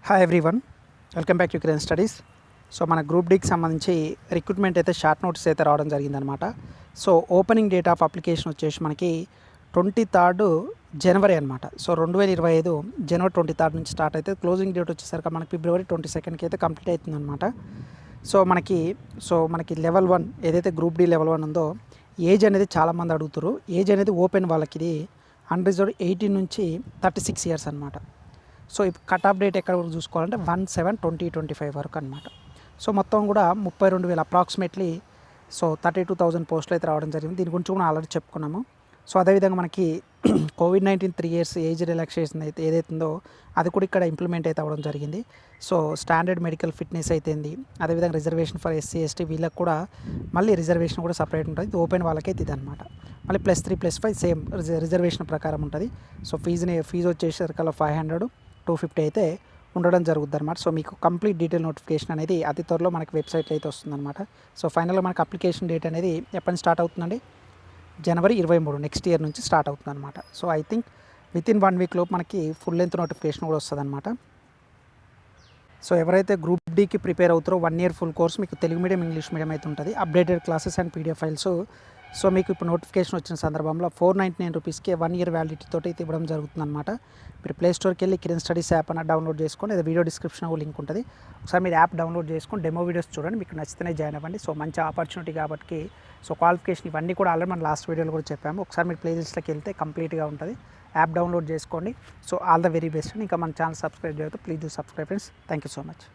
Hi everyone, welcome back to Kiran studies. So మన group డీకి సంబంధించి recruitment అయితే షార్ట్ నోటీస్ అయితే రావడం జరిగిందనమాట. So opening date of application వచ్చేసి మనకి 23 జనవరి అనమాట. సో 2025 జనవరి 23 నుంచి స్టార్ట్ అయితే క్లోజింగ్ డేట్ వచ్చేసరికి మనకి ఫిబ్రవరి 22కి అయితే కంప్లీట్ అవుతుందన్నమాట. సో మనకి లెవెల్ 1 ఏదైతే గ్రూప్ డి లెవెల్ 1 ఉందో ఏజ్ అనేది చాలామంది అడుగుతారు. ఏజ్ అనేది ఓపెన్ వాళ్ళకి ఇది అన్రిజర్వ్డ్ 18 నుంచి 36 ఇయర్స్ అనమాట. సో ఇప్పుడు కట్ ఆఫ్ డేట్ ఎక్కడ వరకు చూసుకోవాలంటే 1/7/2025 వరకు అనమాట. సో మొత్తం కూడా 32,000 అప్రాక్సిమేట్లీ. సో 32,000 పోస్టులు అయితే రావడం జరిగింది. దీని గురించి కూడా ఆల్రెడీ చెప్పుకున్నాము. సో అదేవిధంగా మనకి కోవిడ్-19 3 ఇయర్స్ ఏజ్ రిలాక్సేషన్ అయితే ఏదైతుందో అది కూడా ఇక్కడ ఇంప్లిమెంట్ అయితే అవ్వడం జరిగింది. సో స్టాండర్డ్ మెడికల్ ఫిట్నెస్ అయితేంది, అదేవిధంగా రిజర్వేషన్ ఫర్ ఎస్సీ ఎస్టీ వీళ్ళకి కూడా మళ్ళీ రిజర్వేషన్ కూడా సపరేట్ ఉంటుంది. ఇది ఓపెన్ వాళ్ళకైతే ఇది అనమాట. మళ్ళీ +3 +5 సేమ్ రిజర్వేషన్ ప్రకారం ఉంటుంది. సో ఫీజు వచ్చేసి సరికల్లా 500 250 అయితే ఉండడం జరుగుతుంది అనమాట. సో మీకు కంప్లీట్ డీటెయిల్ నోటిఫికేషన్ అనేది అతి త్వరలో మనకి వెబ్సైట్లో అయితే వస్తుందన్నమాట. సో ఫైనల్గా మనకి అప్లికేషన్ డేట్ అనేది ఎప్పటి స్టార్ట్ అవుతుందండి? జనవరి 23 నెక్స్ట్ ఇయర్ నుంచి స్టార్ట్ అవుతుందన్నమాట. So I think within 1 week లోపు మనకి ఫుల్ లెంత్ నోటిఫికేషన్ కూడా వస్తుందన్నమాట. సో ఎవరైతే గ్రూప్ డీకి ప్రిపేర్ అవుతారో 1 ఇయర్ ఫుల్ కోర్స్ మీకు తెలుగు మీడియం ఇంగ్లీష్ మీడియం అయితే ఉంటుంది. Updated classes and PDF files. So మీకు ఇప్పుడు నోటిఫికేషన్ వచ్చిన సందర్భంలో 499 రూపీస్కి 1 ఇయర్ వ్యాలిడిటీ తోటి అయితే ఇవ్వడం జరుగుతుందన్నమాట. మీరు ప్లే స్టోర్కి వెళ్ళి కిరణ్ స్టడీస్ యాప్ అన్న డౌన్లోడ్ చేసుకొని, లేదా వీడియో డిస్క్రిప్షన్లో లింక్ ఉంటుంది. ఒకసారి మీరు యాప్ డౌన్లోడ్ చేసుకొని డెమో వీడియోస్ చూడండి, మీకు నచ్చితేనే జాయిన్ అవ్వండి. సో మంచి ఆపర్చునిటీ కాబట్టి సో క్వాలిఫికేషన్ ఇవన్నీ కూడా ఆల్రెడీ మనం లాస్ట్ వీడియోలో కూడా చెప్పాము. ఒకసారి మీరు ప్లేలిస్ట్లోకి వెళ్తే కంప్లీట్గా ఉంటుంది. యాప్ డౌన్లోడ్ చేసుకోండి. So all the very best. ఇంకా మన ఛానల్ సబ్స్క్రైబ్ చేయకపోతే please do subscribe friends. Thank you so much.